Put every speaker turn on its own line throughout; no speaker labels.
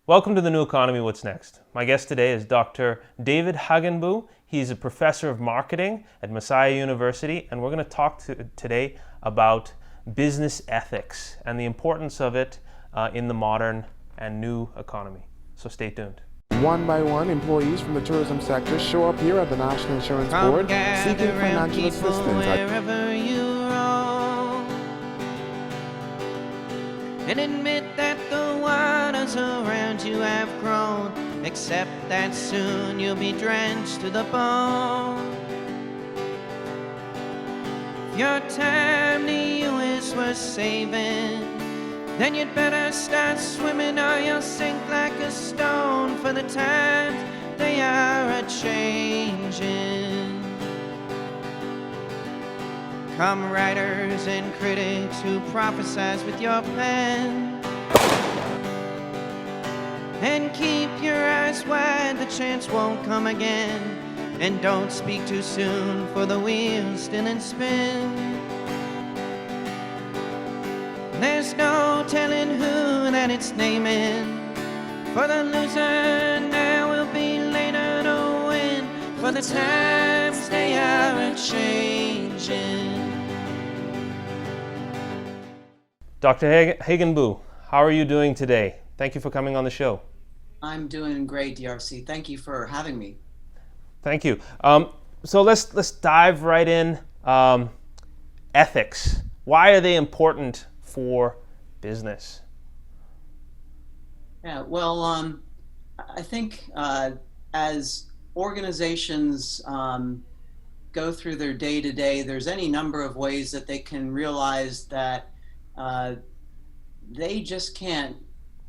Welcome to the New Economy, What's Next? My guest today is Dr. David Hagenbu. He's a professor of marketing at Messiah University, and we're going to talk today about business ethics and the importance of it in the modern and new economy. So stay tuned.
One by one, employees from the tourism sector show up here at the National Insurance Board seeking financial assistance.
Wherever you roam, and admit that the waters around you have grown, except that soon you'll be drenched to the bone. If your time to you is worth saving, then you'd better start swimming or you'll sink like a stone, for the times they are a-changing. Come writers and critics who prophesize with your pen, and keep your eyes wide, the chance won't come again. And don't speak too soon, for the wheel's still in spin. There's no telling who that it's naming, for the loser now will be later to win, for the times they are a-changing.
Dr. Hagenbu, how are you doing today? Thank you for coming on the show.
I'm doing great, DRC. Thank you for having me.
Thank you. So let's dive right in. Ethics. Why are they important for business?
Yeah, well, I think as organizations go through their day-to-day, there's any number of ways that they can realize that they just can't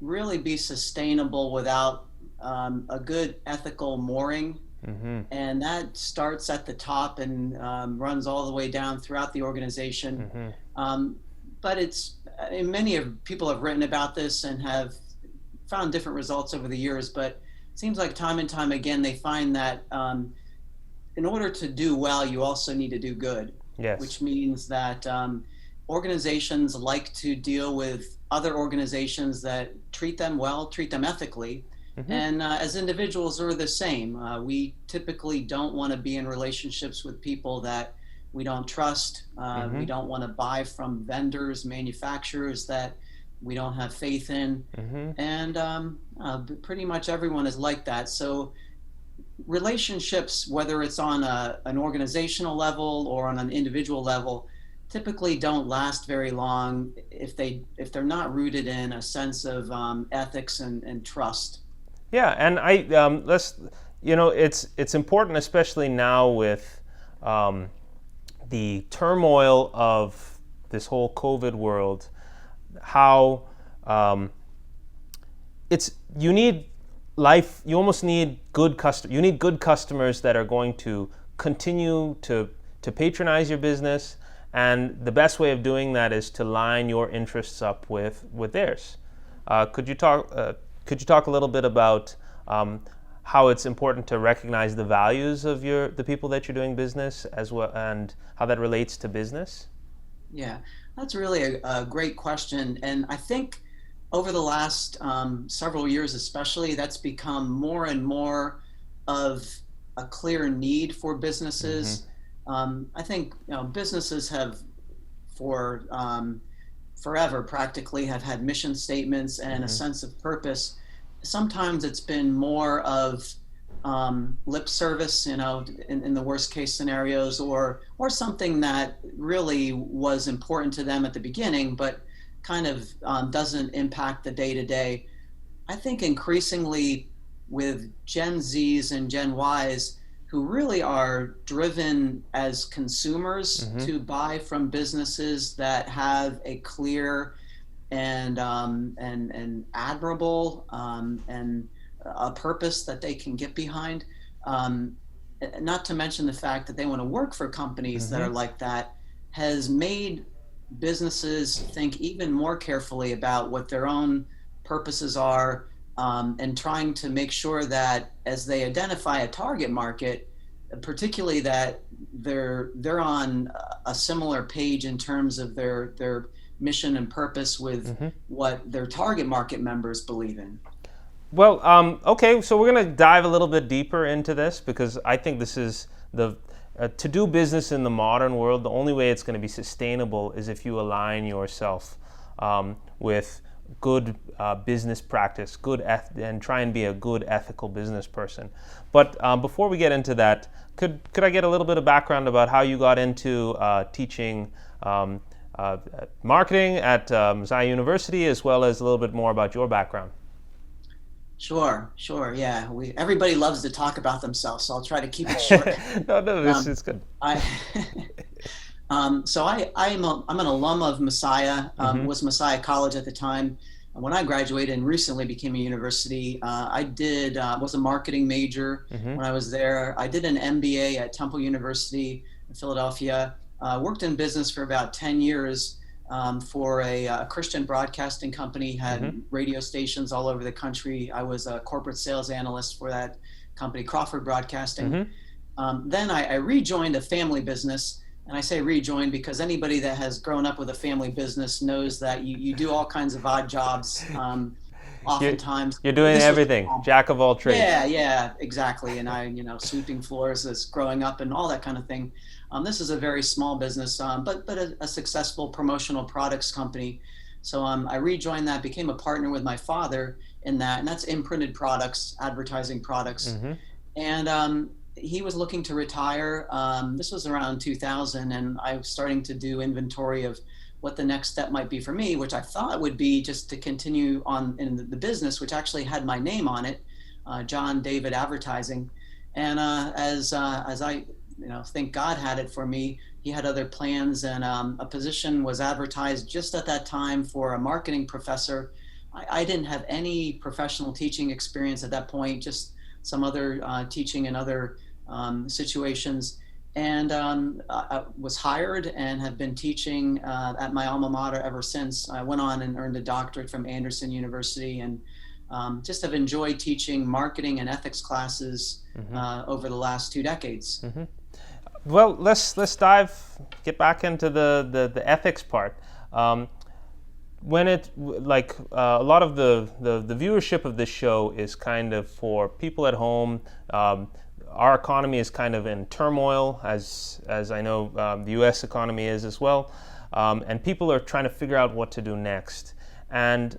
really be sustainable without a good ethical mooring. Mm-hmm. And that starts at the top and runs all the way down throughout the organization. Mm-hmm. But many people have written about this and have found different results over the years, but it seems like time and time again they find that in order to do well, you also need to do good. Yes. Which means that organizations like to deal with other organizations that treat them well, treat them ethically. Mm-hmm. And as individuals, we're the same. We typically don't want to be in relationships with people that we don't trust. Mm-hmm. We don't want to buy from vendors, manufacturers that we don't have faith in. Mm-hmm. And pretty much everyone is like that. So relationships, whether it's on an organizational level or on an individual level, typically don't last very long if they're not rooted in a sense of ethics and trust.
Yeah, and it's important, especially now with the turmoil of this whole COVID world, how you almost need good customers that are going to continue to patronize your business, and the best way of doing that is to line your interests up with theirs. Could you talk a little bit about how it's important to recognize the values of the people that you're doing business as well, and how that relates to business?
Yeah, that's really a great question, and I think over the last several years especially, that's become more and more of a clear need for businesses. Mm-hmm. I think businesses have forever practically have had mission statements and mm-hmm. a sense of purpose. Sometimes it's been more of lip service, in the worst case scenarios, or something that really was important to them at the beginning, but kind of doesn't impact the day-to-day. I think increasingly with Gen Zs and Gen Ys, who really are driven as consumers mm-hmm. to buy from businesses that have a clear and admirable and a purpose that they can get behind. Not to mention the fact that they want to work for companies mm-hmm. that are like that, has made businesses think even more carefully about what their own purposes are, and trying to make sure that as they identify a target market, particularly that they're on a similar page in terms of their mission and purpose with mm-hmm. what their target market members believe in.
Well, okay, so we're going to dive a little bit deeper into this because I think this is to do business in the modern world, the only way it's going to be sustainable is if you align yourself with good business practice, and try and be a good ethical business person. But before we get into that, could I get a little bit of background about how you got into teaching marketing at Messiah University, as well as a little bit more about your background?
Sure. Yeah, everybody loves to talk about themselves, so I'll try to keep it short.
No, this
Um,
is good.
I I'm an alum of Messiah.
Mm-hmm.
Was Messiah College at the time. When I graduated and recently became a university, I did was a marketing major
Mm-hmm.
when I was there. I did an MBA at Temple University in Philadelphia. Worked in business for about 10 years for a Christian broadcasting company, had
Mm-hmm.
radio stations all over the country. I was a corporate sales analyst for that company, Crawford Broadcasting.
Mm-hmm.
Then I rejoined a family business. And I say rejoin because anybody that has grown up with a family business knows that you do all kinds of odd jobs.
You're,
Oftentimes,
you're doing
this was
everything, jack of all trades.
yeah, exactly. And sweeping floors as growing up and all that kind of thing. This is a very small business, but a successful promotional products company. So I rejoined that, became a partner with my father in that, and that's imprinted products, advertising products.
Mm-hmm.
And he was looking to retire. This was around 2000, and I was starting to do inventory of what the next step might be for me, which I thought would be just to continue on in the business, which actually had my name on it, John David Advertising. And as I think God had it for me, he had other plans, and a position was advertised just at that time for a marketing professor. I didn't have any professional teaching experience at that point, just some other teaching in other situations. And I was hired and have been teaching at my alma mater ever since. I went on and earned a doctorate from Anderson University, and just have enjoyed teaching marketing and ethics classes over the last 2 decades.
Mm-hmm. Well, let's get back into the ethics part. When a lot of the viewership of this show is kind of for people at home. Our economy is kind of in turmoil, as I know the U.S. economy is as well, and people are trying to figure out what to do next. And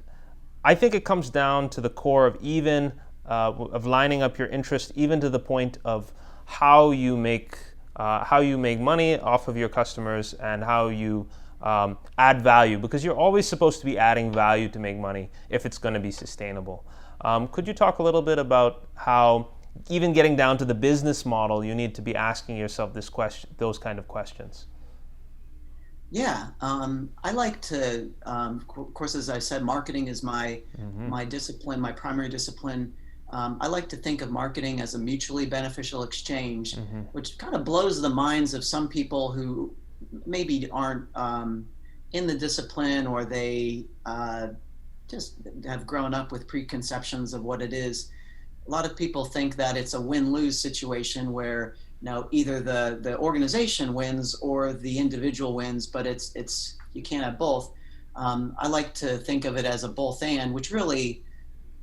I think it comes down to the core of even of lining up your interest, even to the point of how you make money off of your customers and how you add value, because you're always supposed to be adding value to make money if it's going to be sustainable. Could you talk a little bit about how, even getting down to the business model, you need to be asking yourself those kind of questions?
Yeah, I like to, of course, as I said, marketing is my discipline, my primary discipline. I like to think of marketing as a mutually beneficial exchange, which kind of blows the minds of some people who maybe aren't in the discipline, or they just have grown up with preconceptions of what it is. A lot of people think that it's a win-lose situation where either the organization wins or the individual wins, but it's you can't have both. I like to think of it as a both and, which really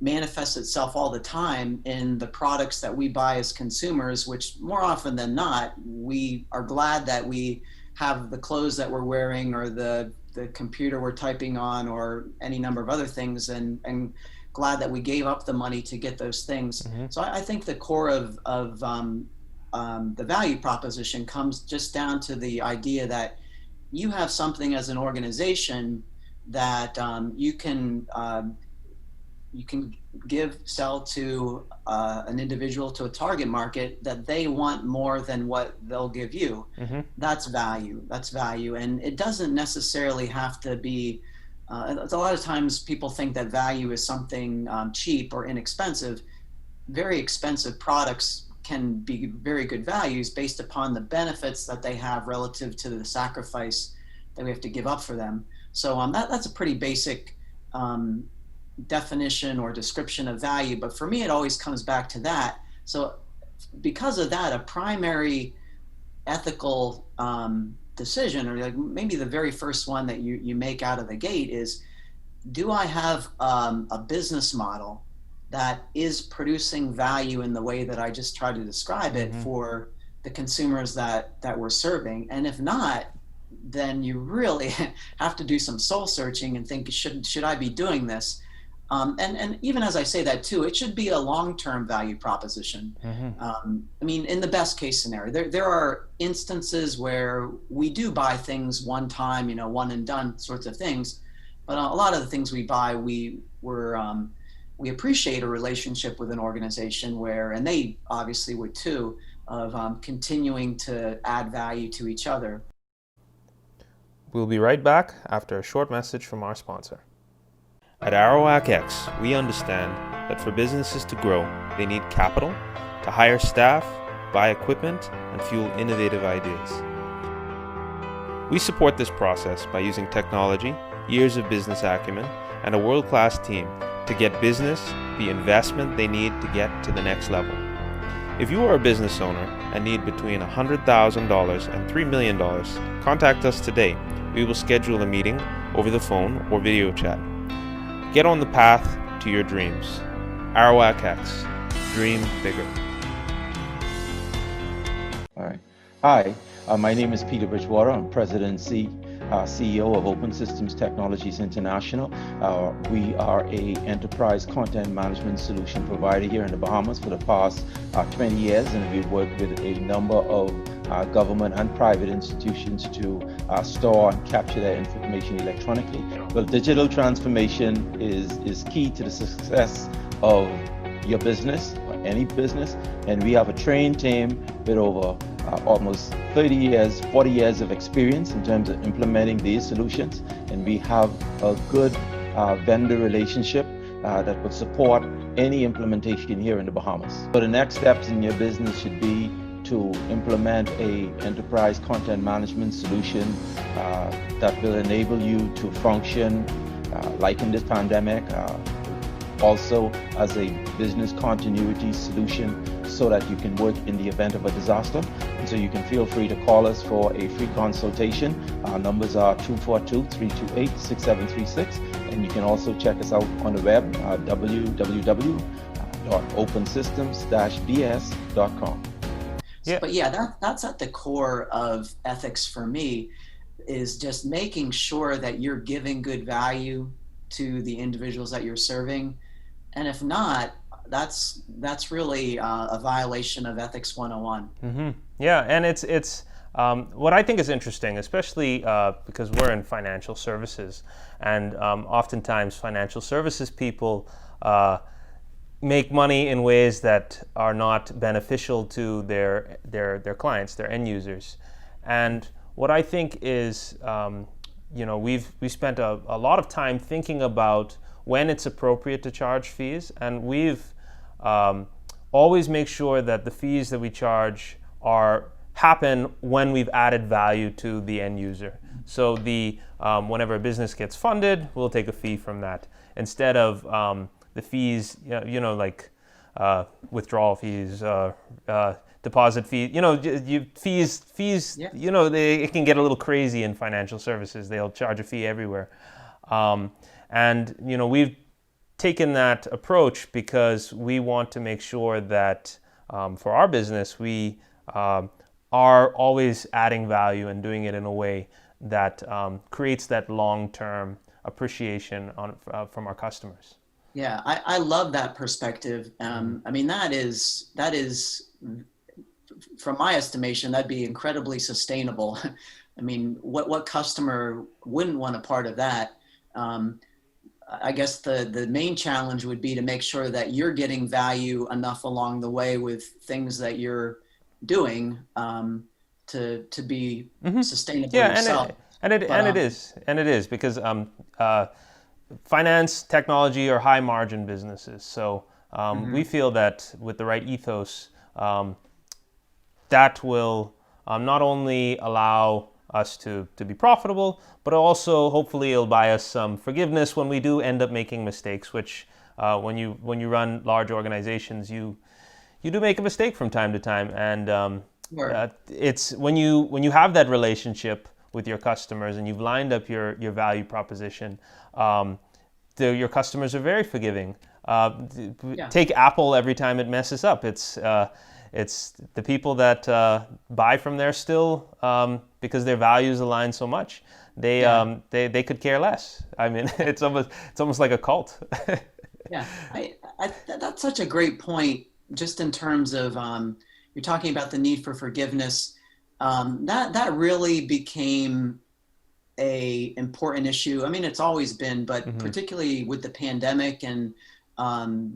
manifests itself all the time in the products that we buy as consumers, which more often than not, we are glad that we have the clothes that we're wearing, or the computer we're typing on, or any number of other things, and glad that we gave up the money to get those things. So I think the core of the value proposition comes just down to the idea that you have something as an organization that you can sell to an individual, to a target market, that they want more than what they'll give you. That's value. And it doesn't necessarily have to be, a lot of times people think that value is something cheap or inexpensive. Very expensive products can be very good values based upon the benefits that they have relative to the sacrifice that we have to give up for them. So that's a pretty basic definition or description of value, but for me it always comes back to that. So because of that, a primary ethical decision, or like maybe the very first one that you make out of the gate, is, do I have a business model that is producing value in the way that I just tried to describe it for the consumers that we're serving. And if not, then you really have to do some soul searching and think, should I be doing this? And even as I say that too, it should be a long-term value proposition. I mean, in the best case scenario, there are instances where we do buy things one time, you know, one and done sorts of things. But a lot of the things we buy, we appreciate a relationship with an organization where, and they obviously would too, of continuing to add value to each other.
We'll be right back after a short message from our sponsor. At Arawak X, we understand that for businesses to grow, they need capital to hire staff, buy equipment, and fuel innovative ideas. We support this process by using technology, years of business acumen, and a world-class team to get business the investment they need to get to the next level. If you are a business owner and need between $100,000 and $3 million, contact us today. We will schedule a meeting over the phone or video chat. Get on the path to your dreams. Arawak X. Dream bigger.
All right. Hi, my name is Peter Bridgewater. I'm President and CEO of Open Systems Technologies International. We are a enterprise content management solution provider here in the Bahamas for the past 20 years, and we've worked with a number of government and private institutions to store and capture their information electronically. Well, digital transformation is key to the success of your business, or any business, and we have a trained team with over almost 30 years, 40 years of experience in terms of implementing these solutions, and we have a good vendor relationship that would support any implementation here in the Bahamas. So the next steps in your business should be to implement a enterprise content management solution that will enable you to function like in this pandemic, also as a business continuity solution so that you can work in the event of a disaster. And so you can feel free to call us for a free consultation. Our numbers are 242-328-6736, and you can also check us out on the web at www.opensystems-bs.com.
Yeah. But yeah, that's at the core of ethics for me, is just making sure that you're giving good value to the individuals that you're serving. And if not, that's really a violation of Ethics 101.
Yeah, and it's what I think is interesting, especially because we're in financial services, and oftentimes financial services people make money in ways that are not beneficial to their clients, their end users. And what I think is, we spent a lot of time thinking about when it's appropriate to charge fees, and we've always make sure that the fees that we charge happen when we've added value to the end user. So whenever a business gets funded, we'll take a fee from that instead of the fees, like withdrawal fees, deposit fees. Fees.
Yeah.
It can get a little crazy in financial services. They'll charge a fee everywhere. And we've taken that approach because we want to make sure that for our business, we are always adding value and doing it in a way that creates that long-term appreciation from our customers.
Yeah, I love that perspective. I mean, that is, from my estimation, that'd be incredibly sustainable. I mean, what customer wouldn't want a part of that? I guess the main challenge would be to make sure that you're getting value enough along the way with things that you're doing to be sustainable yourself.
And it is because finance, technology are high margin businesses. So we feel that with the right ethos, that will not only allow us to be profitable, but also hopefully it'll buy us some forgiveness when we do end up making mistakes, which when you run large organizations, you do make a mistake from time to time. And it's when you have that relationship with your customers and you've lined up your value proposition, your customers are very forgiving
Yeah.
Take Apple every time it messes up. It's the people that buy from there still, because their values align so much. They could care less. I mean, it's almost like a cult.
Yeah, that's such a great point. Just in terms of you're talking about the need for forgiveness. That really became a important issue. I mean, it's always been, but particularly with the pandemic and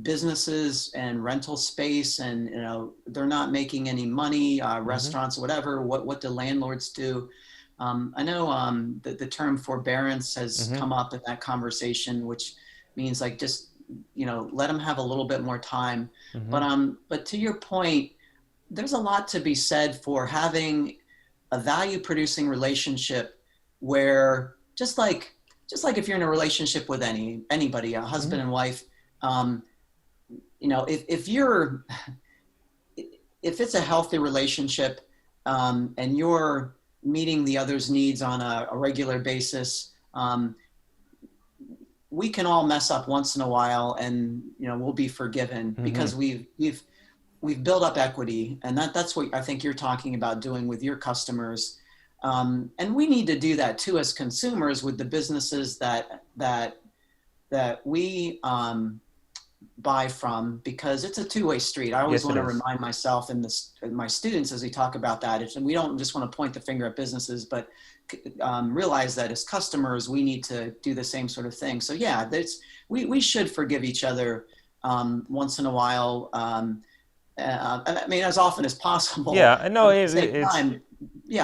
businesses and rental space, and they're not making any money. Restaurants, whatever. What do landlords do? I know the term forbearance has come up in that conversation, which means like just let them have a little bit more time. But to your point, there's a lot to be said for having a value producing relationship where just like if you're in a relationship with anybody, a husband and wife, if it's a healthy relationship, and you're meeting the other's needs on a regular basis, we can all mess up once in a while, and we'll be forgiven because we've built up equity, and that's what I think you're talking about doing with your customers, and we need to do that too as consumers with the businesses that we buy from, because it's a two-way street. I always want to remind myself and my students as we talk about that, and we don't just want to point the finger at businesses, but realize that as customers, we need to do the same sort of thing. So yeah, we should forgive each other once in a while. I mean, as often as possible.
Yeah, I know.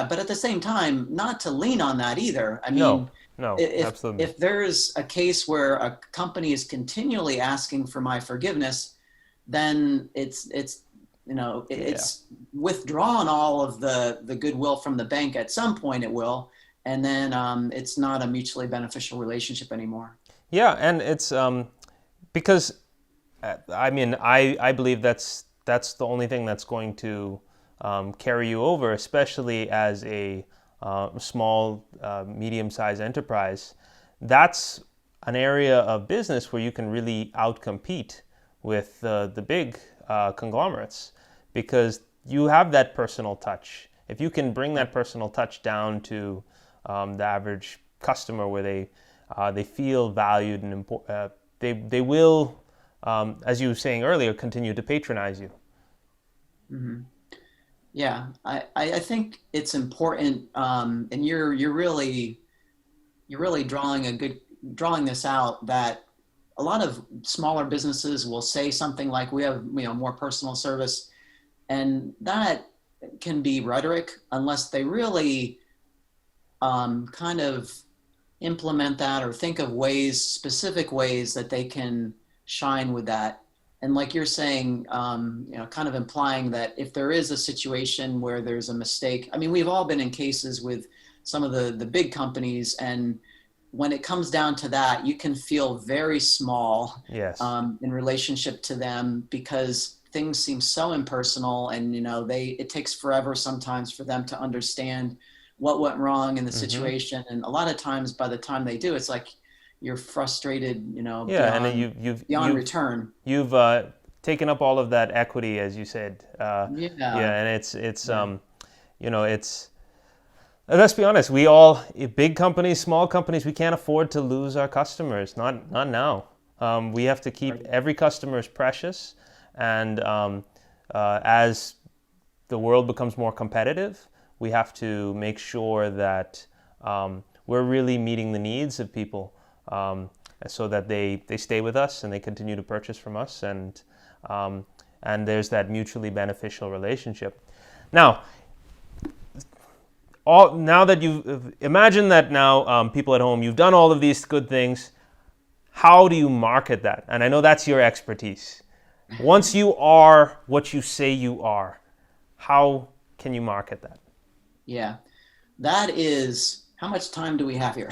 But at the same time, not to lean on that either. I mean,
no, absolutely.
If there's a case where a company is continually asking for my forgiveness, then it's withdrawn all of the goodwill from the bank. At some point it will, and then it's not a mutually beneficial relationship anymore.
Yeah, and it's because I mean, I believe that's the only thing that's going to carry you over, especially as a small, medium-sized enterprise. That's an area of business where you can really outcompete with the big conglomerates, because you have that personal touch. If you can bring that personal touch down to the average customer, where they feel valued and they will, as you were saying earlier, continue to patronize you.
Yeah, I think it's important, and you're really drawing this out, that a lot of smaller businesses will say something like, we have more personal service, and that can be rhetoric unless they really kind of implement that or think of specific ways that they can shine with that. And like you're saying, kind of implying that if there is a situation where there's a mistake, I mean, we've all been in cases with some of the big companies, and when it comes down to that, you can feel very small in relationship to them, because things seem so impersonal, and it takes forever sometimes for them to understand what went wrong in the situation. And a lot of times by the time they do, it's like you're frustrated, beyond return.
You've taken up all of that equity, as you said. And it's let's be honest. We all, big companies, small companies, we can't afford to lose our customers. Not now. We have to keep every customer is precious, and as the world becomes more competitive, we have to make sure that we're really meeting the needs of people. So that they stay with us and they continue to purchase from us, and there's that mutually beneficial relationship. Now that you've imagine that now, people at home, you've done all of these good things. How do you market that? And I know that's your expertise. Once you are what you say you are, how can you market that?
Yeah, that is. How much time do we have here?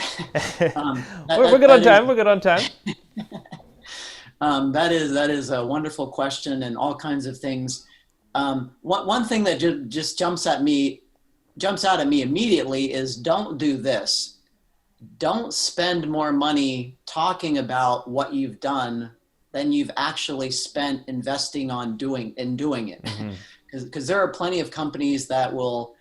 We're good on time. We're good on time.
That is a wonderful question, and all kinds of things. One thing that just jumps out at me immediately is, don't do this. Don't spend more money talking about what you've done than you've actually spent investing on doing it. Because there are plenty of companies that will,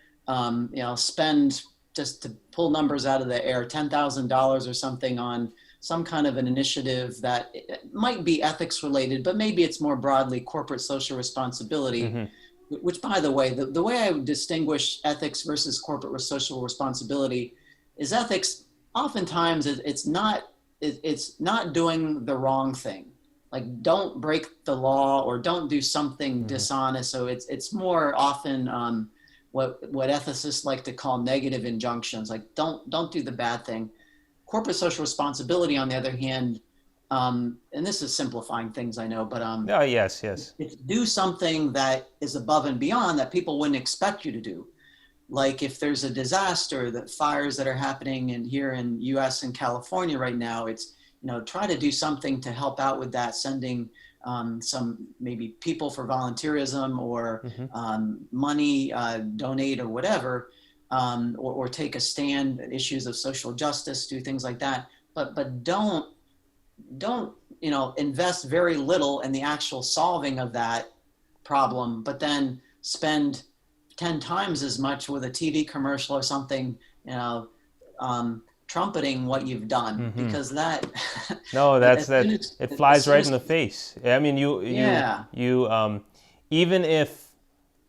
spend, just to pull numbers out of the air, $10,000 or something on some kind of an initiative that might be ethics related, but maybe it's more broadly corporate social responsibility, which, by the way, the way I would distinguish ethics versus corporate social responsibility is ethics, oftentimes it's not doing the wrong thing. Like, don't break the law or don't do something dishonest. So it's more often what ethicists like to call negative injunctions, like don't do the bad thing. Corporate social responsibility, on the other hand, and this is simplifying things, I know, but
Oh, yes.
it's do something that is above and beyond that people wouldn't expect you to do. Like if there's a disaster, the fires that are happening here in U.S. and California right now, it's, try to do something to help out with that, sending some maybe people for volunteerism or money, donate or whatever, or take a stand at issues of social justice, do things like that. But don't invest very little in the actual solving of that problem, but then spend 10 times as much with a TV commercial or something, trumpeting what you've done, because that
it flies right in the face. I mean, you even if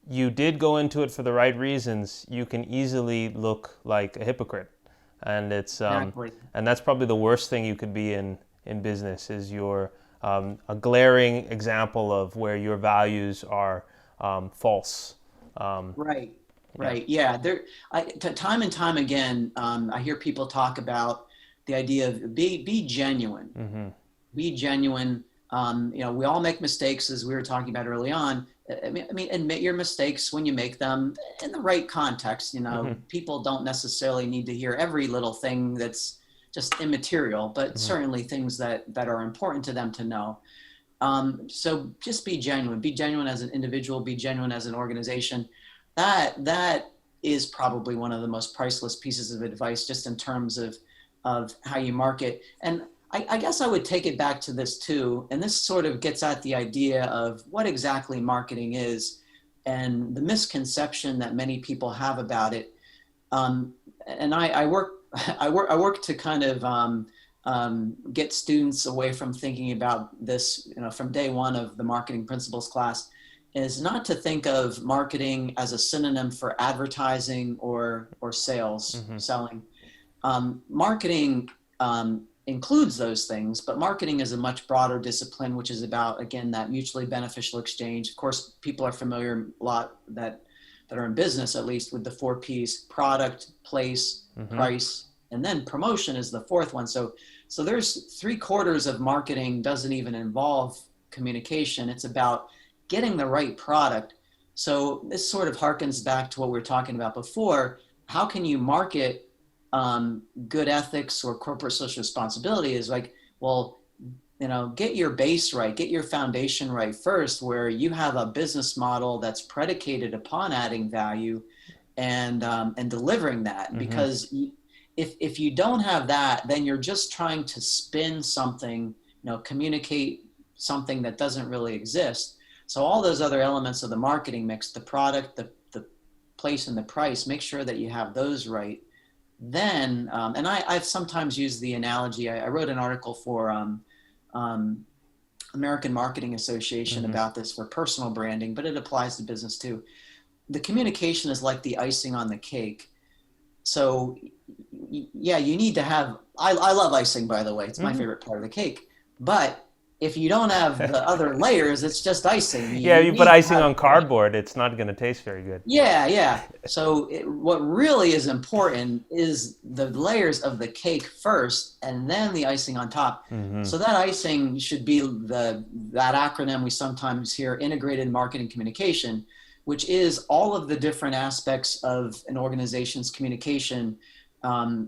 you did go into it for the right reasons, you can easily look like a hypocrite, and it's
Exactly.
and that's probably the worst thing you could be in business, is you're a glaring example of where your values are false.
Right. Yeah. Time and time again, I hear people talk about the idea of be genuine. Be genuine. We all make mistakes, as we were talking about early on. I mean, admit your mistakes when you make them in the right context. People don't necessarily need to hear every little thing that's just immaterial, but certainly things that are important to them to know. So just be genuine. Be genuine as an individual. Be genuine as an organization. That is probably one of the most priceless pieces of advice, just in terms of how you market. And I guess I would take it back to this too. And this sort of gets at the idea of what exactly marketing is and the misconception that many people have about it. And I work to kind of get students away from thinking about this, from day one of the marketing principles class, is not to think of marketing as a synonym for advertising or sales, selling. Marketing includes those things, but marketing is a much broader discipline, which is about, again, that mutually beneficial exchange. Of course, people are familiar a lot that are in business, at least, with the 4 Ps: product, place, price, and then promotion is the 4th one. So there's 3/4 of marketing doesn't even involve communication. It's about getting the right product. So this sort of harkens back to what we were talking about before. How can you market good ethics or corporate social responsibility? Is like, well, get your base right, get your foundation right first, where you have a business model that's predicated upon adding value and delivering that. Because if you don't have that, then you're just trying to spin something, communicate something that doesn't really exist. So all those other elements of the marketing mix, the product, the place, and the price, make sure that you have those right. Then, and I've sometimes used the analogy, I wrote an article for American Marketing Association about this for personal branding, but it applies to business too. The communication is like the icing on the cake. So yeah, you need to have, I love icing, by the way, it's my favorite part of the cake, but if you don't have the other layers, it's just icing.
You put icing on cardboard, it's not going to taste very good.
Yeah. So what really is important is the layers of the cake first, and then the icing on top. So that icing should be that acronym we sometimes hear, integrated marketing communication, which is all of the different aspects of an organization's communication.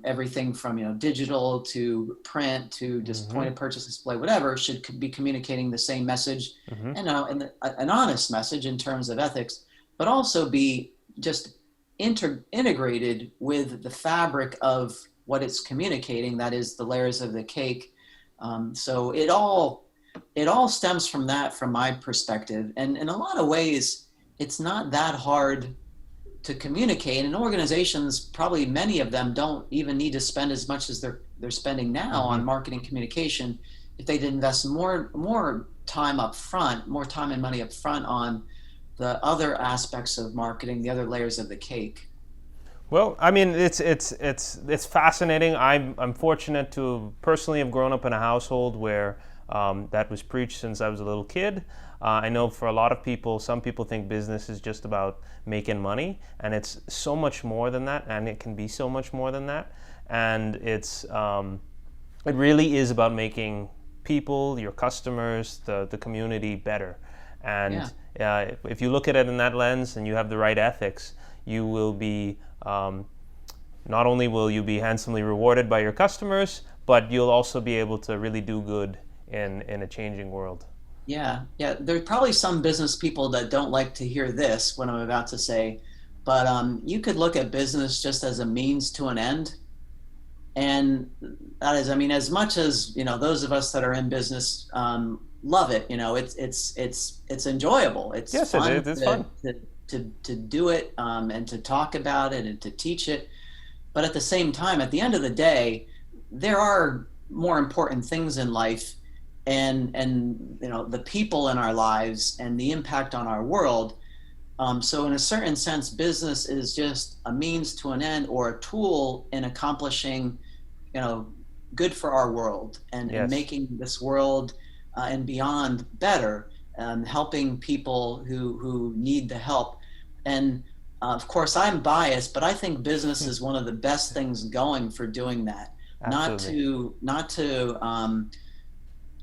Everything from digital to print to just point of purchase display, whatever, should be communicating the same message, and an honest message in terms of ethics, but also be just integrated with the fabric of what it's communicating, that is the layers of the cake. So it all it all stems from that, from my perspective. And in a lot of ways, it's not that hard to communicate. And organizations, probably many of them, don't even need to spend as much as they're spending now on marketing communication if they'd invest more time up front, more time and money up front on the other aspects of marketing, the other layers of the cake.
Well, I mean, it's fascinating. I'm fortunate to personally have grown up in a household where that was preached since I was a little kid. I know for a lot of people, some people think business is just about making money, and it's so much more than that, and it can be so much more than that. And it really is about making people, your customers, the community better. And if you look at it in that lens and you have the right ethics, you will be, not only will you be handsomely rewarded by your customers, but you'll also be able to really do good in a changing world.
Yeah. There's probably some business people that don't like to hear this, what I'm about to say, but you could look at business just as a means to an end. And that is, I mean, as much as, those of us that are in business love it, it's enjoyable. It's fun.
It's fun
to do it and to talk about it and to teach it. But at the same time, at the end of the day, there are more important things in life, and the people in our lives and the impact on our world. So in a certain sense, business is just a means to an end, or a tool in accomplishing, good for our world and making this world and beyond better, helping people who need the help. And of course, I'm biased, but I think business is one of the best things going for doing that. Absolutely. Not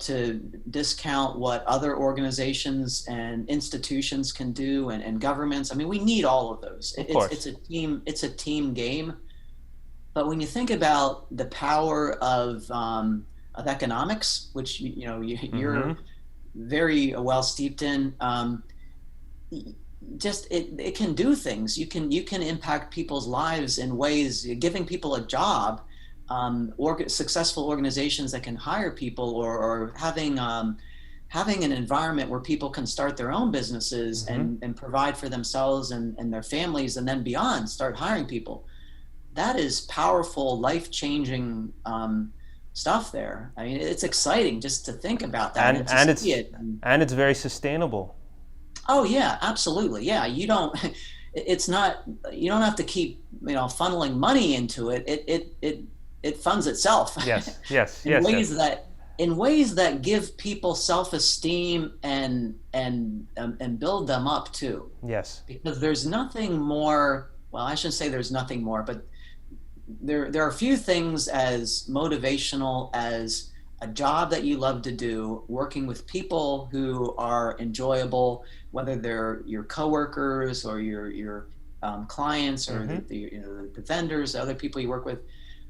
to discount what other organizations and institutions can do, and governments. I mean, we need all of those. It's a team game. But when you think about the power of economics, which you're very well steeped in, it can do things. You can impact people's lives in ways, giving people a job. Successful organizations that can hire people, or having an environment where people can start their own businesses and provide for themselves and their families, and then beyond start hiring people. That is powerful, life-changing stuff there. I mean, it's exciting just to think about that
and it's very sustainable.
Oh yeah, absolutely. Yeah, you don't have to keep funneling money into it. It funds itself.
Yes.
In ways that give people self-esteem and build them up too.
Yes.
Because there's nothing more. Well, I shouldn't say there's nothing more, but there are few things as motivational as a job that you love to do, working with people who are enjoyable, whether they're your coworkers or your clients or the vendors, the other people you work with.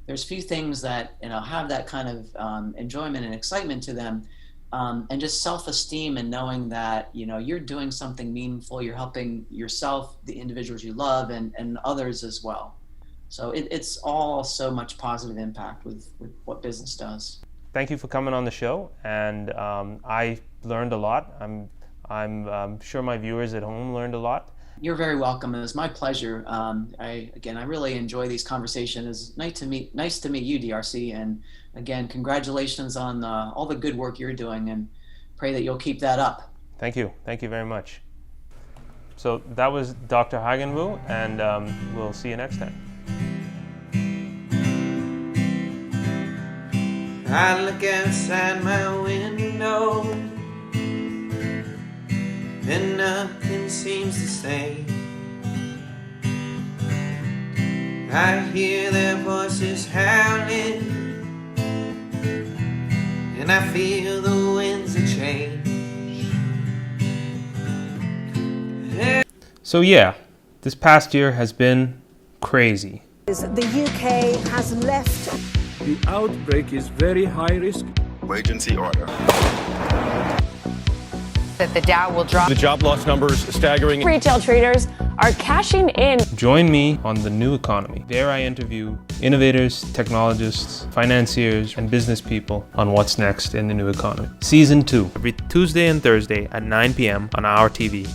There's few things that have that kind of enjoyment and excitement to them, and just self-esteem, and knowing that you're doing something meaningful, you're helping yourself, the individuals you love, and others as well. So it's all so much positive impact with what business does.
Thank you for coming on the show, and I learned a lot. I'm sure my viewers at home learned a lot.
You're very welcome. It was my pleasure. I really enjoy these conversations. It's nice to meet you, DRC. And again, congratulations on all the good work you're doing, and pray that you'll keep that up.
Thank you. Thank you very much. So that was Dr. Hagenwu, and we'll see you next time.
I look outside my window and nothing seems the same. I hear their voices howling, and I feel the winds of change.
So yeah, this past year has been crazy.
The UK has left.
The outbreak is very high risk.
Emergency order.
That the Dow will drop.
The job loss numbers staggering.
Retail traders are cashing in.
Join me on The New Economy. There I interview innovators, technologists, financiers, and business people on what's next in the new economy. Season 2, every Tuesday and Thursday at 9 p.m. on our TV.